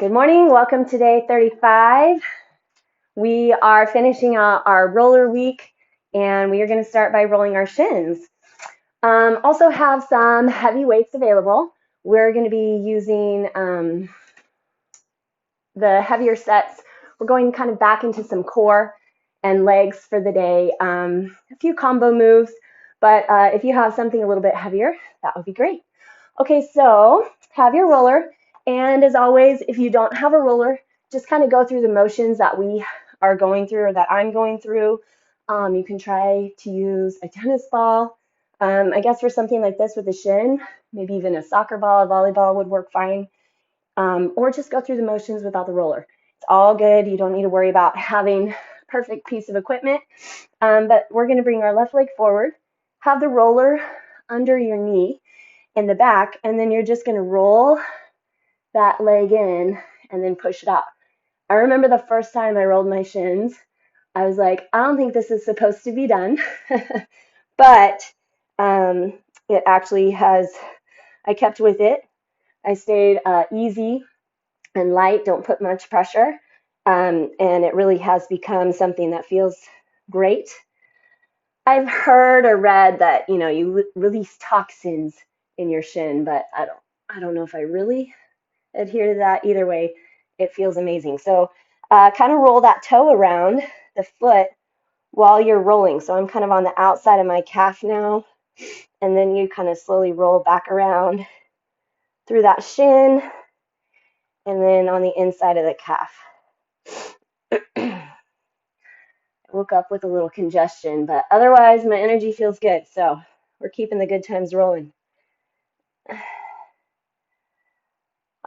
Good morning. Welcome to day 35. We are finishing our roller week, and we are going to start by rolling our shins. Also have some heavy weights available. We're going to be using the heavier sets. We're going kind of back into some core and legs for the day. A few combo moves, but if you have something a little bit heavier, that would be great. Okay, so have your roller. And as always, if you don't have a roller, just kind of go through the motions that we are going through or that I'm going through. You can try to use a tennis ball. I guess for something like this with a shin, maybe even a soccer ball, a volleyball would work fine. Or just go through the motions without the roller. It's all good. You don't need to worry about having a perfect piece of equipment. But we're going to bring our left leg forward, have the roller under your knee in the back, and then you're just going to roll that leg in and then push it out. I remember the first time I rolled my shins, I was like, I don't think this is supposed to be done. But it actually has, I kept with it. I stayed easy and light, don't put much pressure. And it really has become something that feels great. I've heard or read that, you release toxins in your shin, but I don't know if I really adhere to that. Either way, it feels amazing. So kind of roll that toe around the foot while you're rolling. So I'm kind of on the outside of my calf now, and then you kind of slowly roll back around through that shin, and then on the inside of the calf. I woke up with a little congestion, but otherwise my energy feels good. So we're keeping the good times rolling.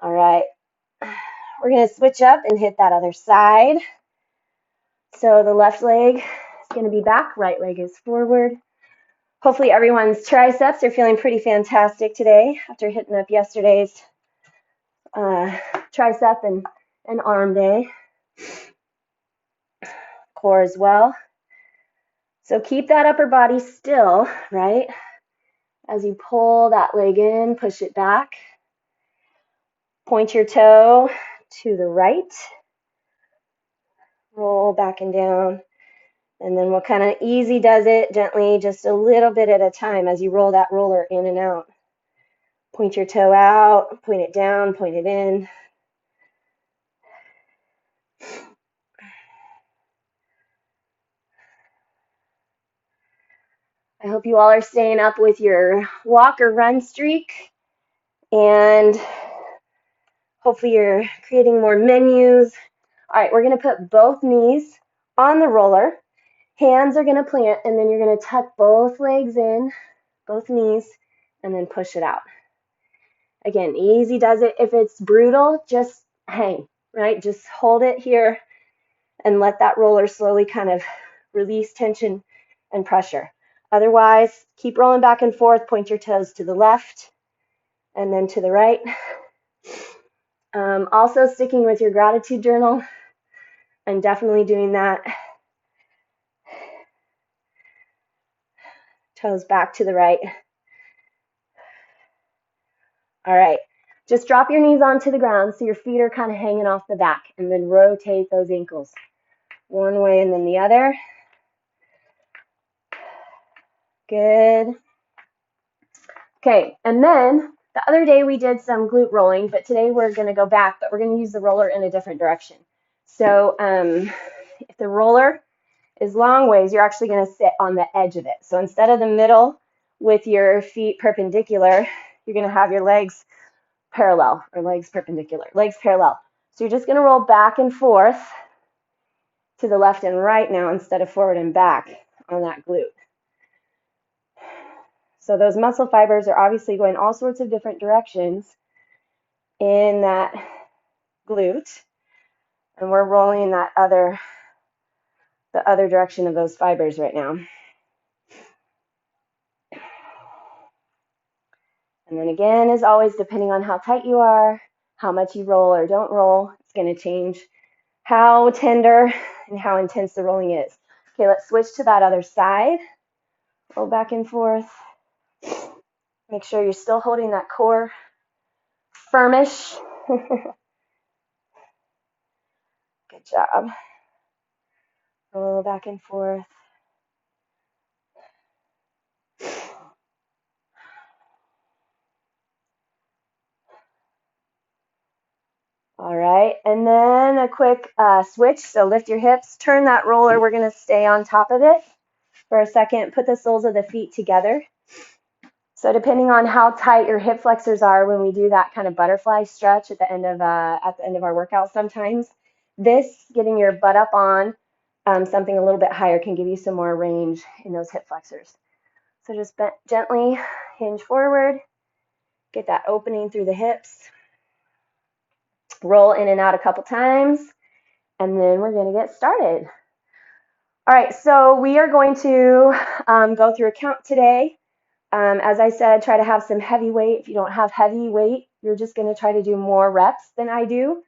All right. We're going to switch up and hit that other side. So the left leg is going to be back, right leg is forward. Hopefully everyone's triceps are feeling pretty fantastic today after hitting up yesterday's tricep and arm day. Core as well. So keep that upper body still, right? As you pull that leg in, push it back. Point your toe to the right. Roll back and down. And then we'll kind of easy does it gently, just a little bit at a time as you roll that roller in and out. Point your toe out, point it down, point it in. I hope you all are staying up with your walk or run streak, and hopefully you're creating more menus. All right, we're going to put both knees on the roller. Hands are going to plant, and then you're going to tuck both legs in, both knees, and then push it out. Again, easy does it. If it's brutal, just hang, right? Just hold it here and let that roller slowly kind of release tension and pressure. Otherwise, keep rolling back and forth. Point your toes to the left and then to the right. Also sticking with your gratitude journal. I'm definitely doing that. Toes back to the right. All right. Just drop your knees onto the ground so your feet are kind of hanging off the back, and then rotate those ankles one way and then the other. Good. Okay, and then the other day we did some glute rolling, but today we're going to go back, but we're going to use the roller in a different direction. So if the roller is long ways, you're actually going to sit on the edge of it. So instead of the middle with your feet perpendicular, you're going to have your legs parallel, or legs perpendicular, legs parallel. So you're just going to roll back and forth to the left and right now instead of forward and back on that glute. So those muscle fibers are obviously going all sorts of different directions in that glute, and we're rolling the other direction of those fibers right now. And then again, as always, depending on how tight you are, how much you roll or don't roll, it's going to change how tender and how intense the rolling is. Okay, let's switch to that other side. Roll back and forth. Make sure you're still holding that core firmish. Good job. Roll back and forth. All right, and then a quick switch. So lift your hips, turn that roller. We're going to stay on top of it for a second. Put the soles of the feet together. So depending on how tight your hip flexors are when we do that kind of butterfly stretch at the end of our workout sometimes, this, getting your butt up on something a little bit higher, can give you some more range in those hip flexors. So just gently hinge forward, get that opening through the hips, roll in and out a couple times, and then we're going to get started. All right, so we are going to go through a count today. As I said, try to have some heavy weight. If you don't have heavy weight, you're just going to try to do more reps than I do.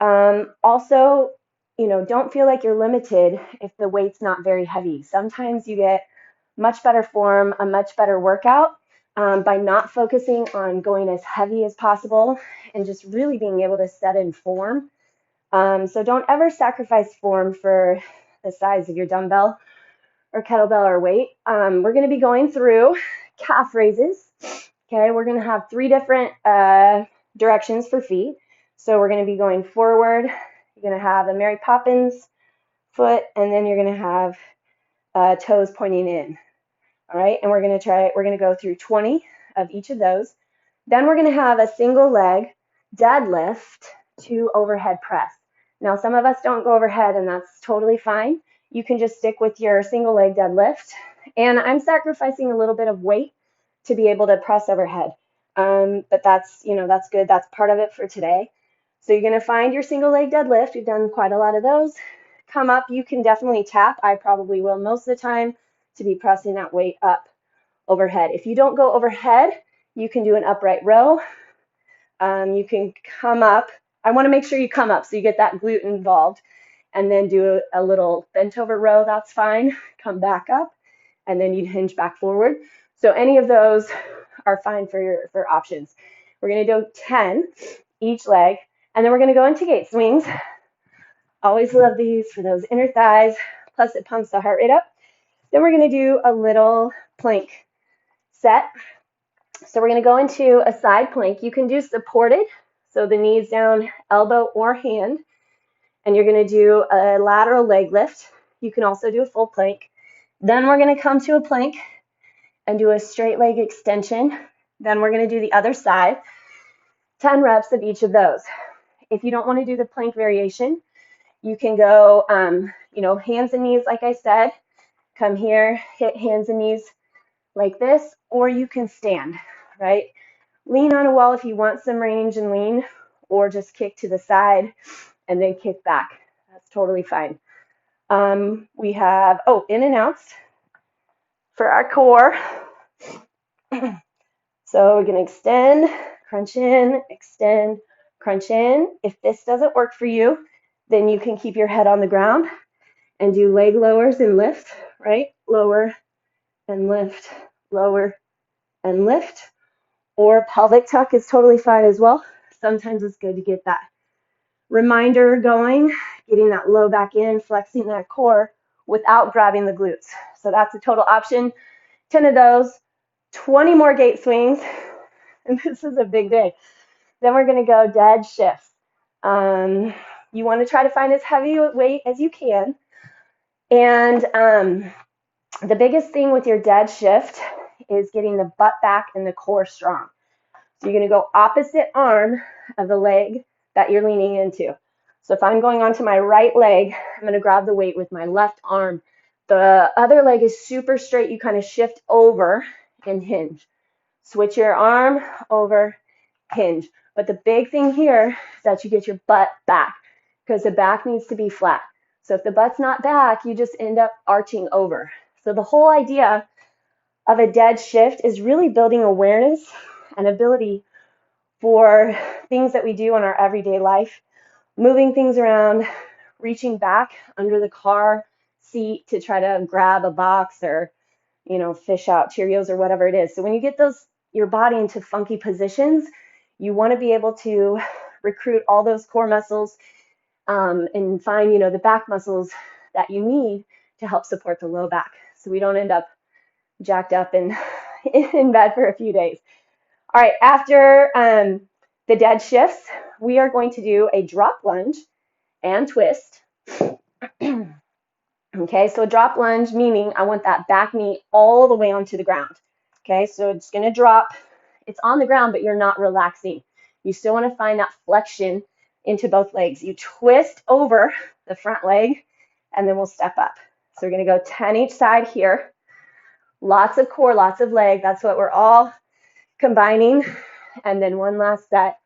Also, don't feel like you're limited if the weight's not very heavy. Sometimes you get much better form, a much better workout by not focusing on going as heavy as possible and just really being able to set in form. So don't ever sacrifice form for the size of your dumbbell or kettlebell or weight. We're going to be going through calf raises. Okay, we're going to have 3 different directions for feet. So we're going to be going forward. You're going to have a Mary Poppins foot, and then you're going to have toes pointing in. All right, and we're going to go through 20 of each of those. Then we're going to have a single leg deadlift to overhead press. Now, some of us don't go overhead, and that's totally fine. You can just stick with your single leg deadlift. And I'm sacrificing a little bit of weight to be able to press overhead. But that's good. That's part of it for today. So you're going to find your single leg deadlift. We've done quite a lot of those. Come up. You can definitely tap. I probably will most of the time to be pressing that weight up overhead. If you don't go overhead, you can do an upright row. You can come up. I want to make sure you come up so you get that glute involved, and then do a little bent over row. That's fine. Come back up, and then you hinge back forward. So any of those are fine for options. We're going to do 10 each leg, and then we're going to go into gate swings. Always love these for those inner thighs, plus it pumps the heart rate up. Then we're going to do a little plank set. So we're going to go into a side plank. You can do supported, so the knees down, elbow or hand, and you're going to do a lateral leg lift. You can also do a full plank. Then we're going to come to a plank and do a straight leg extension. Then we're going to do the other side, 10 reps of each of those. If you don't want to do the plank variation, you can go, hands and knees, like I said. Come here, hit hands and knees like this, or you can stand, right? Lean on a wall if you want some range and lean, or just kick to the side and then kick back. That's totally fine. We have, in and outs for our core. So we're going to extend, crunch in, extend, crunch in. If this doesn't work for you, then you can keep your head on the ground and do leg lowers and lift, right? Lower and lift, lower and lift. Or pelvic tuck is totally fine as well. Sometimes it's good to get that reminder going, getting that low back in, flexing that core without grabbing the glutes. So that's a total option. 10 of those, 20 more gate swings, and this is a big day. Then we're going to go dead shifts. You want to try to find as heavy weight as you can. And the biggest thing with your dead shift is getting the butt back and the core strong. So you're going to go opposite arm of the leg that you're leaning into. So if I'm going onto my right leg, I'm going to grab the weight with my left arm. The other leg is super straight. You kind of shift over and hinge. Switch your arm over, hinge. But the big thing here is that you get your butt back, because the back needs to be flat. So if the butt's not back, you just end up arching over. So the whole idea of a dead shift is really building awareness and ability for things that we do in our everyday life, moving things around, reaching back under the car seat to try to grab a box or, fish out Cheerios or whatever it is. So when you get your body into funky positions, you want to be able to recruit all those core muscles and find, the back muscles that you need to help support the low back, so we don't end up jacked up and in bed for a few days. All right, after the dead shifts, we are going to do a drop lunge and twist. Okay, so a drop lunge, meaning I want that back knee all the way onto the ground. Okay, so it's going to drop. It's on the ground, but you're not relaxing. You still want to find that flexion into both legs. You twist over the front leg, and then we'll step up. So we're going to go 10 each side here. Lots of core, lots of leg. That's what we're all combining. And then one last set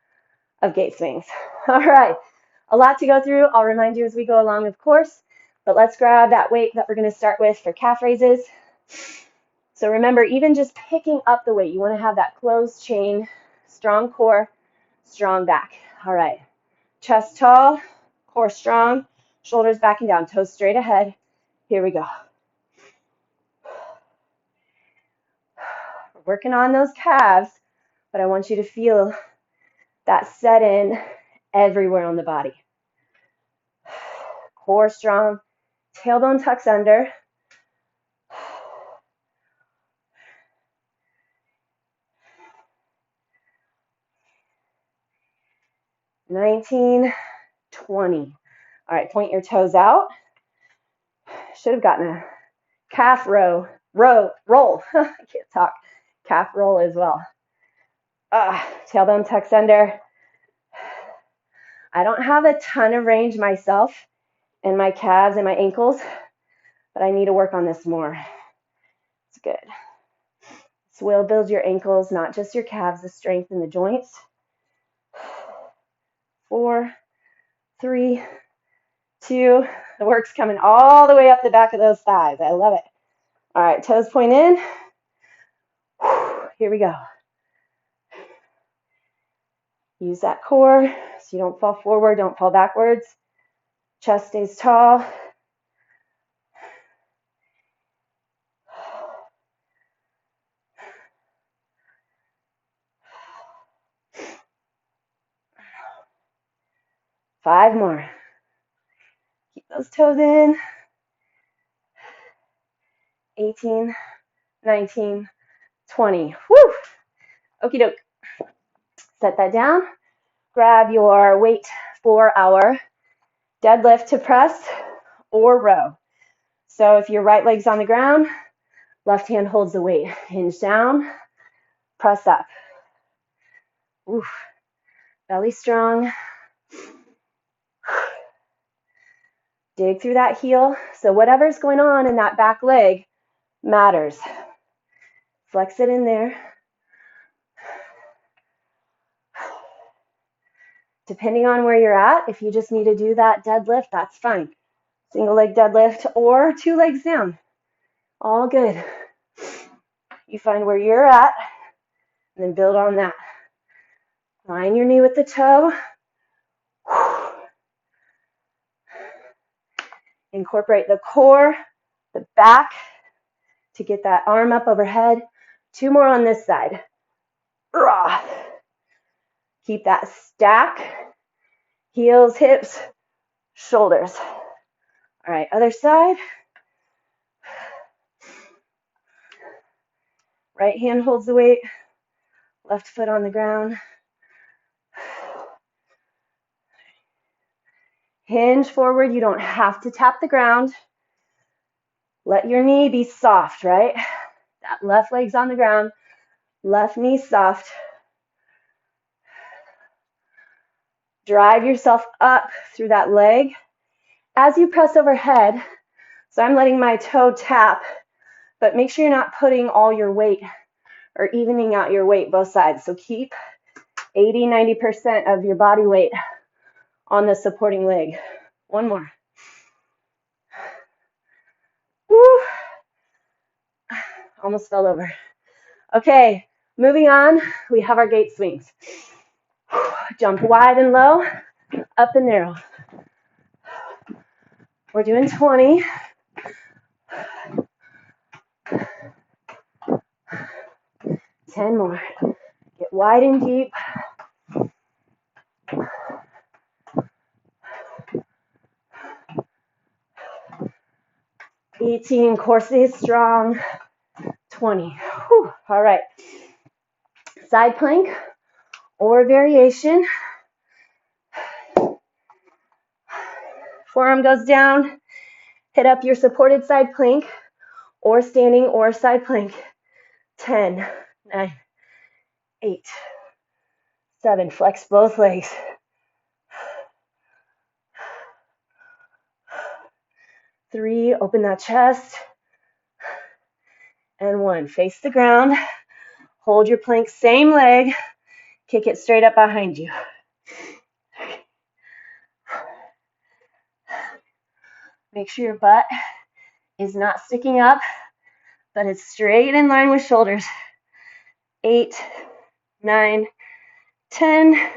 of gate swings. All right, a lot to go through. I'll remind you as we go along, of course. But let's grab that weight that we're going to start with for calf raises. So remember, even just picking up the weight, you want to have that closed chain, strong core, strong back. All right, chest tall, core strong, shoulders backing down, toes straight ahead. Here we go. We're working on those calves, but I want you to feel that set in everywhere on the body. Core strong, tailbone tucks under. $19, $20. All right, point your toes out. Should have gotten a calf roll. I can't talk. Calf roll as well. Tailbone tucks under. I don't have a ton of range myself in my calves and my ankles, but I need to work on this more. It's good. This will build your ankles, not just your calves, the strength in the joints. 4, 3, 2. The work's coming all the way up the back of those thighs. I love it. All right, toes point in. Here we go. Use that core so you don't fall forward, don't fall backwards. Chest stays tall. Five more. Keep those toes in. 18, 19, 20. Woo! Okie doke. Set that down. Grab your weight for our deadlift to press or row. So if your right leg's on the ground, left hand holds the weight. Hinge down, press up. Oof. Belly strong. Dig through that heel. So whatever's going on in that back leg matters. Flex it in there. Depending on where you're at, if you just need to do that deadlift, that's fine. Single leg deadlift or 2 legs down. All good. You find where you're at and then build on that. Line your knee with the toe. Incorporate the core, the back to get that arm up overhead. 2 more on this side. Keep that stack. Heels, hips, shoulders. All right, other side. Right hand holds the weight. Left foot on the ground. Hinge forward. You don't have to tap the ground. Let your knee be soft, right? That left leg's on the ground. Left knee soft. Drive yourself up through that leg as you press overhead. So I'm letting my toe tap, but make sure you're not putting all your weight or evening out your weight both sides. So keep 80-90% of your body weight on the supporting leg. 1 more. Woo. Almost fell over. Okay, moving on. We have our gate swings. Jump wide and low, up and narrow. We're doing 20. Ten more. Get wide and deep. 18, core stays strong. 20. Whew. All right. Side plank or variation. Forearm goes down. Hit up your supported side plank or standing or side plank. 10, 9, 8, 7. Flex both legs. 3, open that chest. And 1, face the ground. Hold your plank, same leg. Kick it straight up behind you. Make sure your butt is not sticking up, but it's straight in line with shoulders. 8, 9, 10.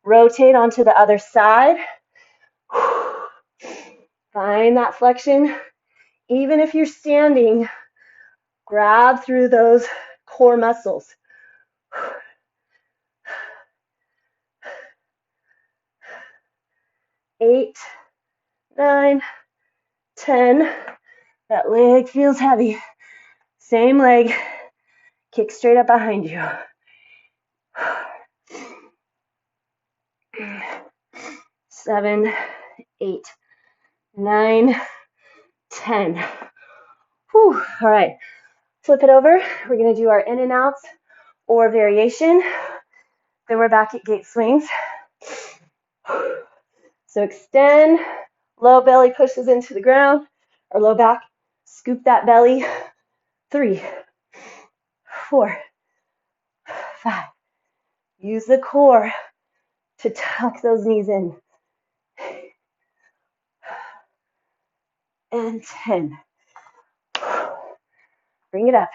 Rotate onto the other side. Find that flexion. Even if you're standing, grab through those core muscles. 8, 9, 10. That leg feels heavy. Same leg. Kick straight up behind you. 7, 8, 9, 10. Whew. All right. Flip it over. We're going to do our in and outs or variation. Then we're back at gate swings. So extend. Low belly pushes into the ground, or low back. Scoop that belly. 3, 4, 5. Use the core to tuck those knees in. And 10. Bring it up.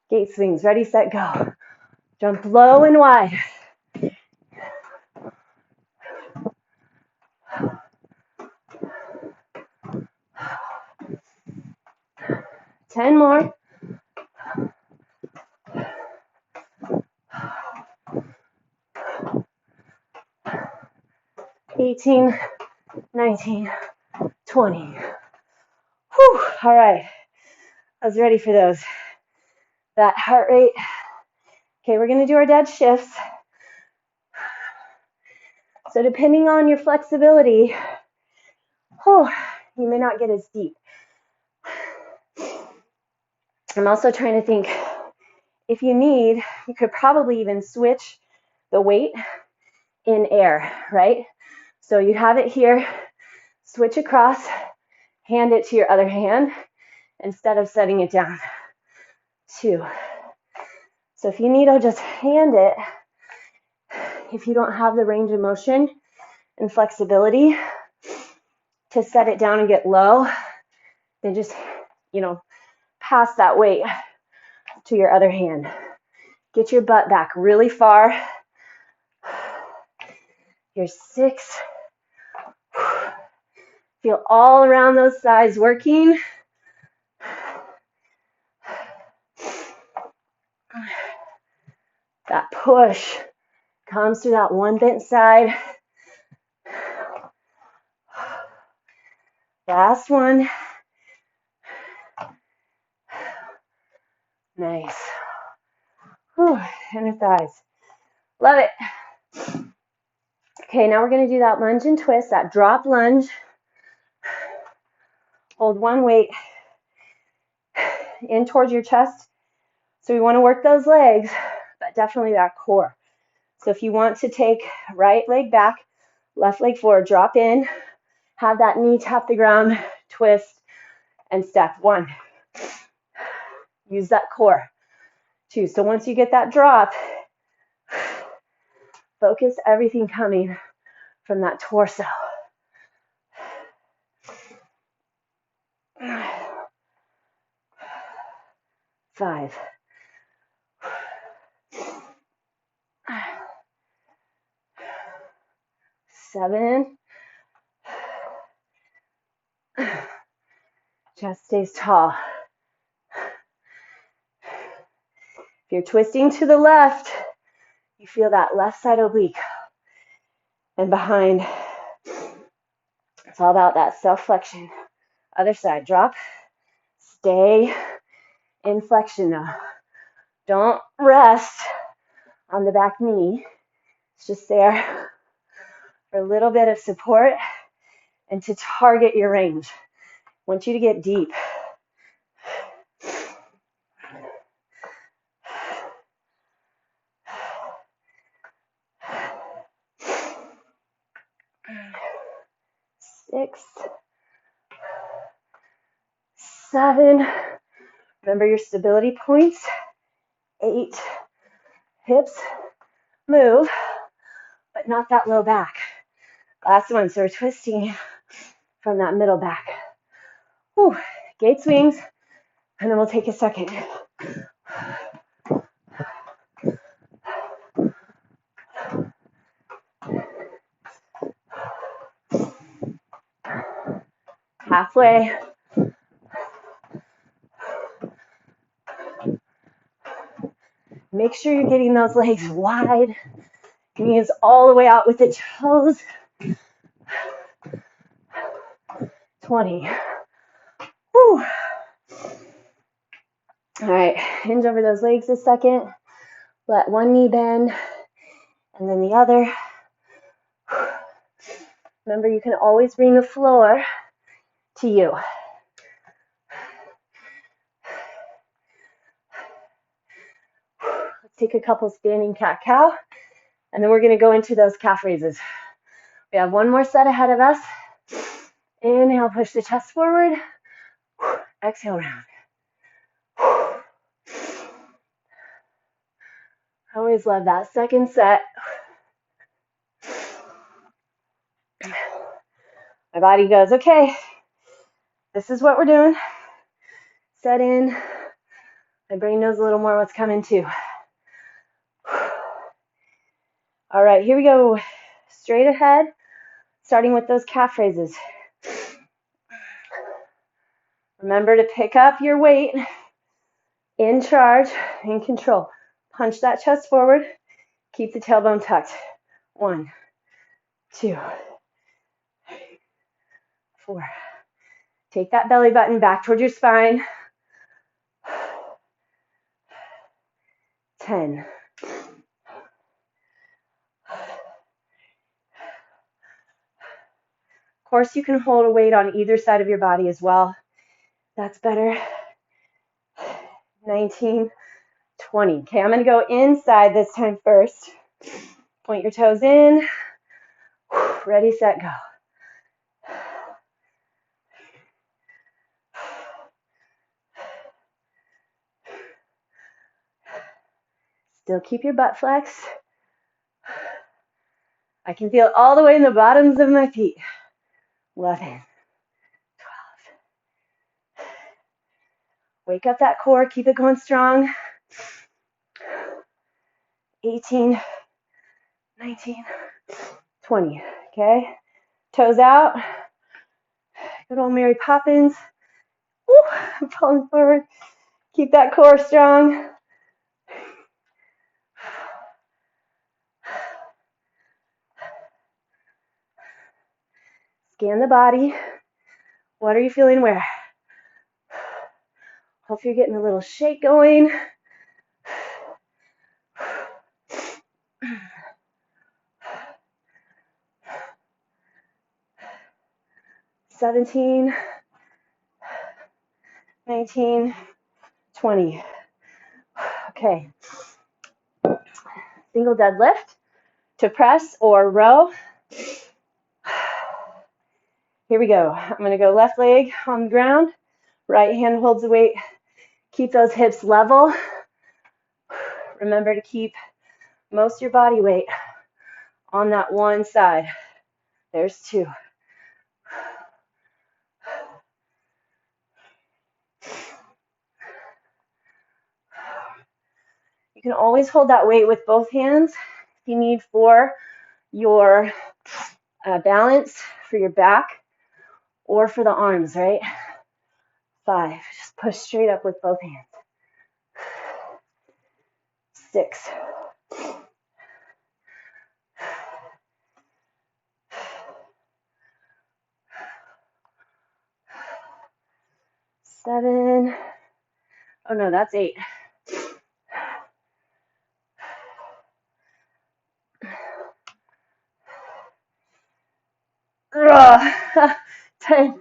Gate swings. Ready, set, go. Jump low and wide. 10 more. 18, 19, 20. Whew. All right. I was ready for those. That heart rate. Okay, we're going to do our dead shifts. So depending on your flexibility, you may not get as deep. I'm also trying to think, if you need, you could probably even switch the weight in air, right? So you have it here, switch across, hand it to your other hand instead of setting it down. 2. So if you need, I'll just hand it. If you don't have the range of motion and flexibility to set it down and get low, then just, pass that weight to your other hand. Get your butt back really far. Here's 6. Feel all around those thighs working. That push comes through that one bent side. Last one. Nice. Whew, inner thighs. Love it. Okay, now we're going to do that lunge and twist, that drop lunge. Hold one weight in towards your chest. So we want to work those legs, but definitely that core. So if you want to take right leg back, left leg forward, drop in, have that knee tap the ground, twist, and step. 1. Use that core. 2. So once you get that drop, focus everything coming from that torso. 5. 7. Chest stays tall. If you're twisting to the left, you feel that left side oblique and behind. It's all about that self-flexion Other side, drop. Stay in flexion now. Don't rest on the back knee. It's just there for a little bit of support and to target your range. I want you to get deep. Six, 7, remember your stability points. 8, hips move, but not that low back. Last one, so we're twisting from that middle back. Whew. Gate swings, and then we'll take a second. Halfway. Make sure you're getting those legs wide. Knees all the way out with the toes. 20. Whew. All right, hinge over those legs a second. Let one knee bend, and then the other. Remember, you can always bring the floor to you. Let's take a couple standing cat-cow, and then we're going to go into those calf raises. We have one more set ahead of us. Inhale, push the chest forward. Exhale, round. I always love that second set. My body goes, okay, this is what we're doing. Set in. My brain knows a little more what's coming too. All right, here we go. Straight ahead, starting with those calf raises. Remember to pick up your weight, in charge, in control. Punch that chest forward. Keep the tailbone tucked. 1, 2, 4. Take that belly button back towards your spine. 10. Of course, you can hold a weight on either side of your body as well. That's better. 19, 20. Okay, I'm going to go inside this time first. Point your toes in. Ready, set, go. Still keep your butt flexed. I can feel it all the way in the bottoms of my feet. 11, 12. Wake up that core, keep it going strong. 18, 19, 20. Okay, toes out. Good old Mary Poppins. Woo, I'm falling forward. Keep that core strong. Scan the body. What are you feeling where? Hope you're getting a little shake going. 17, 19, 20. Okay. Single deadlift to press or row. Here we go. I'm going to go left leg on the ground. Right hand holds the weight. Keep those hips level. Remember to keep most of your body weight on that one side. There's 2. You can always hold that weight with both hands if you need for your balance, for your back, or for the arms, right? 5, just push straight up with both hands. 6, 7. Oh no, that's 8. Ugh. 10.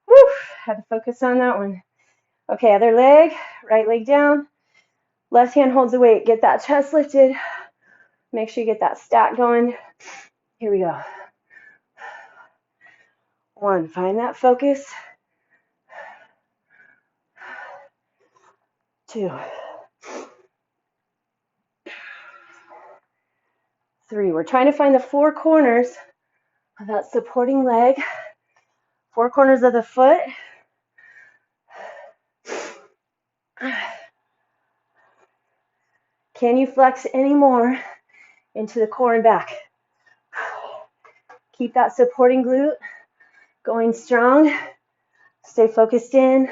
Woo. Had to focus on that one. Okay, other leg, right leg down. Left hand holds the weight. Get that chest lifted. Make sure you get that stack going. Here we go. 1, find that focus. 2. 3. We're trying to find the 4 corners of that supporting leg. 4 corners of the foot. Can you flex any more into the core and back? Keep that supporting glute going strong. Stay focused in.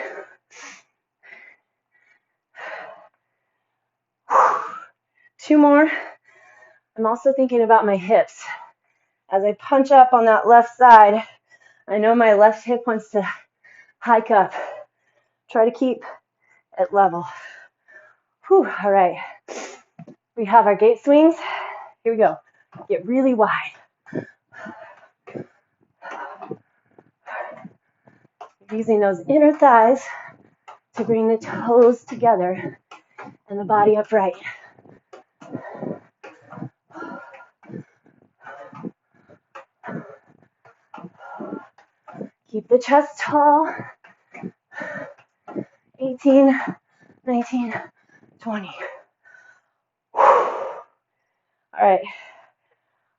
2 more. I'm also thinking about my hips. As I punch up on that left side, I know my left hip wants to hike up. Try to keep it level. Whew, all right. We have our gate swings. Here we go. Get really wide. Using those inner thighs to bring the toes together and the body upright. Keep the chest tall. 18, 19, 20. All right.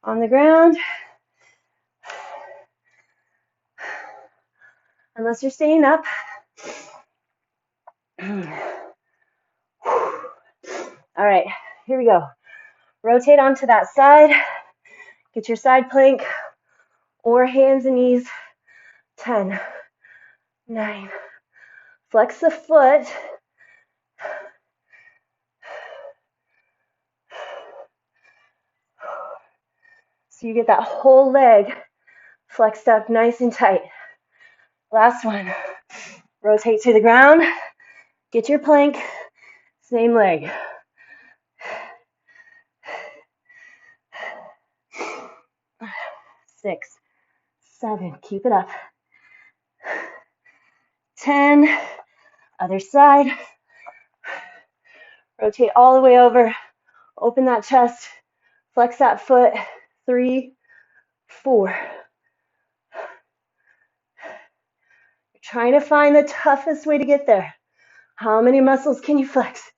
On the ground. Unless you're staying up. All right, here we go. Rotate onto that side. Get your side plank or hands and knees. 10, 9. Flex the foot. 'So you get that whole leg flexed up nice and tight. Last one. Rotate to the ground. Get your plank. Same leg. 6, 7. Keep it up. 10. Other side. Rotate all the way over. Open that chest. Flex that foot. 3, 4. You're trying to find the toughest way to get there. How many muscles can you flex?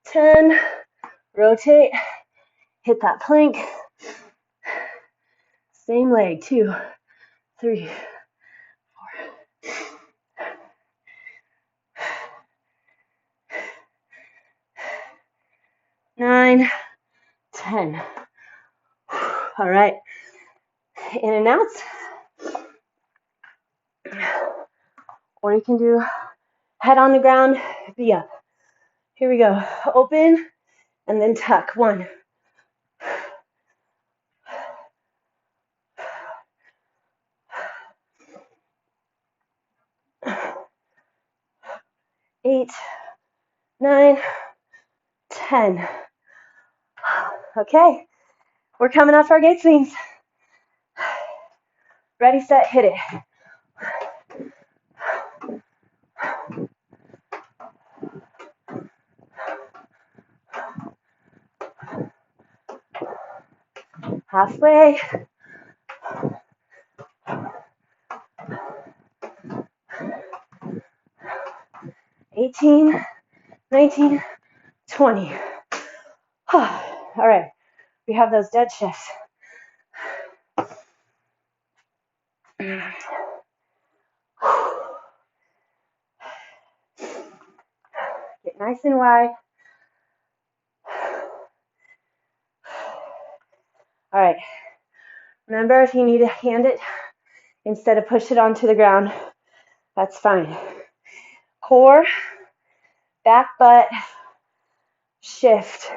10. Rotate. Hit that plank. Same leg. 2, 3, 4. 9, 10. All right. In and out. Or you can do head on the ground, be up. Here we go. Open and then tuck. 1. 8, 9, 10. Okay, we're coming off our gate swings. Ready, set, hit it. Halfway. 18, 19, 20. All right, we have those dead shifts. Get nice and wide. All right, remember if you need to hand it instead of push it onto the ground, that's fine. Core, back butt, shift.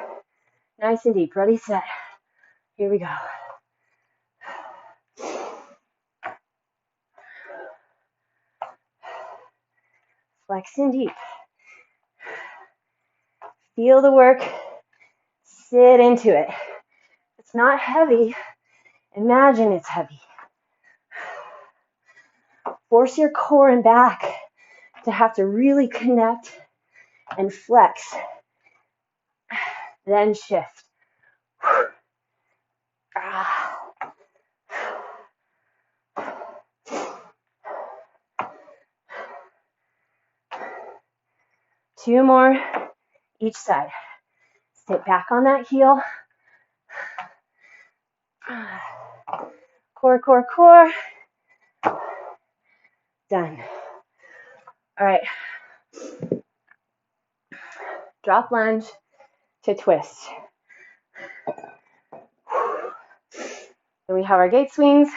Nice and deep. Ready, set. Here we go. Flex in deep. Feel the work. Sit into it. It's not heavy. Imagine it's heavy. Force your core and back to have to really connect and flex. Then shift. 2 more each side. Sit back on that heel. Core, core, core. Done. All right. Drop lunge to twist. Then we have our gate swings.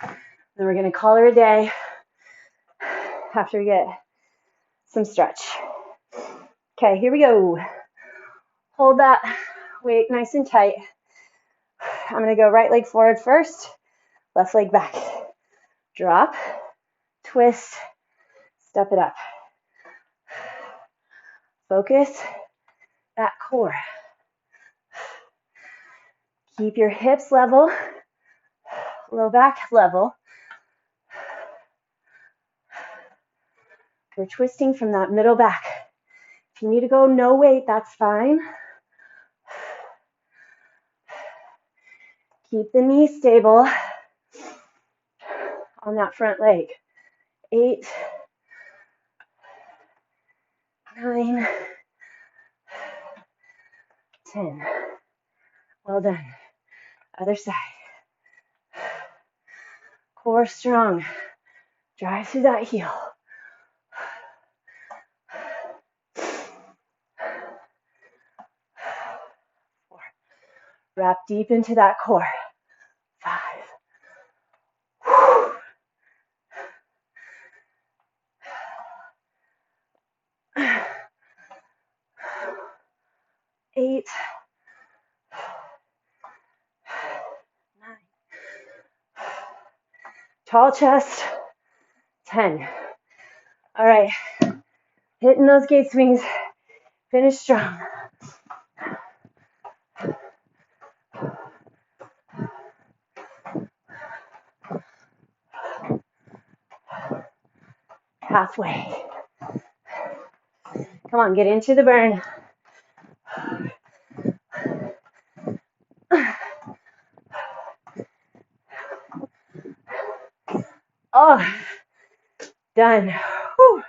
Then we're going to call her a day after we get some stretch. Okay, here we go. Hold that weight nice and tight. I'm going to go right leg forward first, left leg back. Drop, twist, step it up. Focus that core. Keep your hips level, low back level. We're twisting from that middle back. If you need to go no weight, that's fine. Keep the knee stable on that front leg. 8, 9, 10. Well done. Other side. Core strong. Drive through that heel. 4. Wrap deep into that core. 5. 8, 9. Tall chest. 10. All right. Hitting those gate swings. Finish strong. Halfway. Come on, get into the burn. Oh, done. Whew.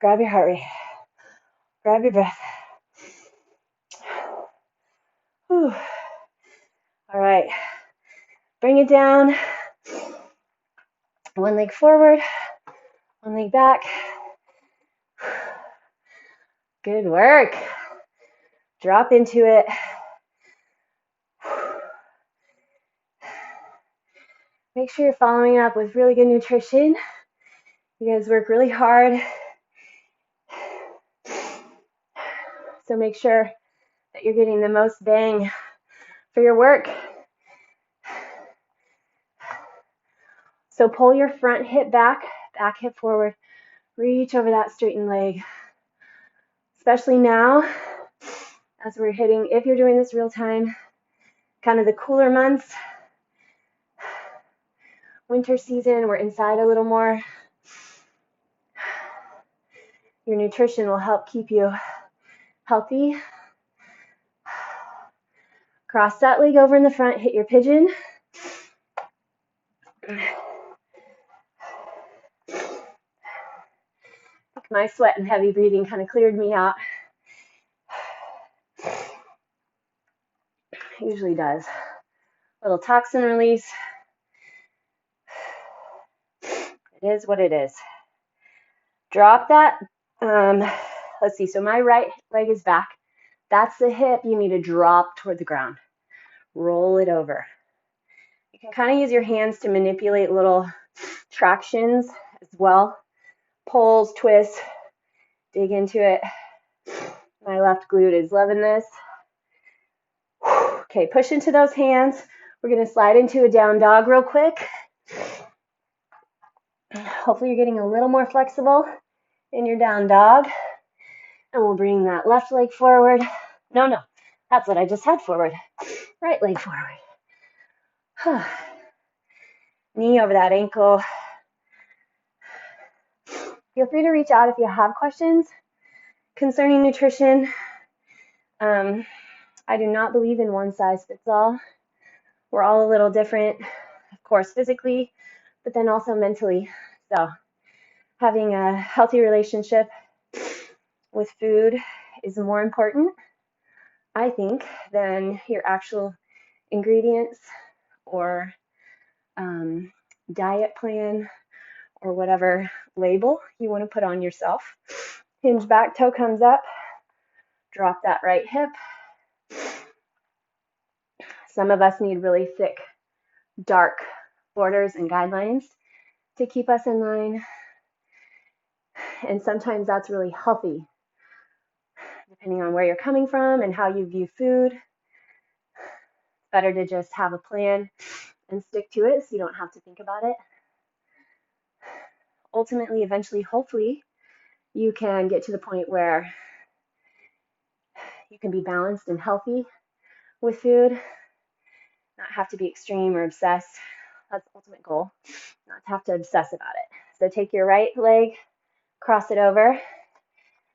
Grab your heart rate. Grab your breath. Whew. All right. Bring it down. One leg forward, one leg back. Good work. Drop into it. Make sure you're following up with really good nutrition. You guys work really hard. So make sure that you're getting the most bang for your work. So pull your front hip back, back hip forward. Reach over that straightened leg. Especially now, as we're hitting, if you're doing this real time, kind of the cooler months. Winter season, we're inside a little more. Your nutrition will help keep you healthy. Cross that leg over in the front, hit your pigeon. My sweat and heavy breathing kind of cleared me out. Usually does. Little toxin release. It is what it is. Drop that. Let's see. So my right leg is back. That's the hip you need to drop toward the ground. Roll it over. You can kind of use your hands to manipulate little tractions as well. Pulls, twists, dig into it. My left glute is loving this. Okay, push into those hands. We're going to slide into a down dog real quick. Hopefully you're getting a little more flexible in your down dog. And we'll bring that left leg forward. No, that's what I just had forward. Right leg forward. Knee over that ankle. Feel free to reach out if you have questions concerning nutrition. I do not believe in one size fits all. We're all a little different, of course, physically, but then also mentally. So having a healthy relationship with food is more important, I think, than your actual ingredients or diet plan or whatever label you want to put on yourself. Hinge back, toe comes up, drop that right hip. Some of us need really thick, dark borders and guidelines to keep us in line. And sometimes that's really healthy, depending on where you're coming from and how you view food. It's better to just have a plan and stick to it so you don't have to think about it. Ultimately, eventually, hopefully, you can get to the point where you can be balanced and healthy with food, not have to be extreme or obsessed. That's the ultimate goal, not to have to obsess about it. So take your right leg, cross it over,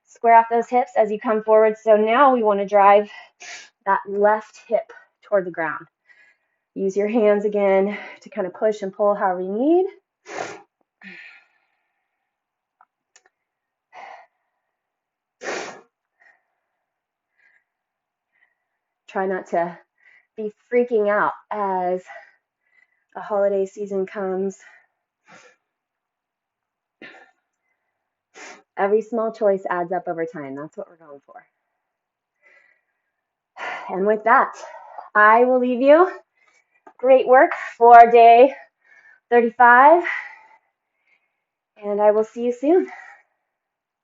square off those hips as you come forward. So now we want to drive that left hip toward the ground. Use your hands again to kind of push and pull however you need. Try not to be freaking out as a holiday season comes. Every small choice adds up over time. That's what we're going for. And with that, I will leave you. Great work for day 35. And I will see you soon.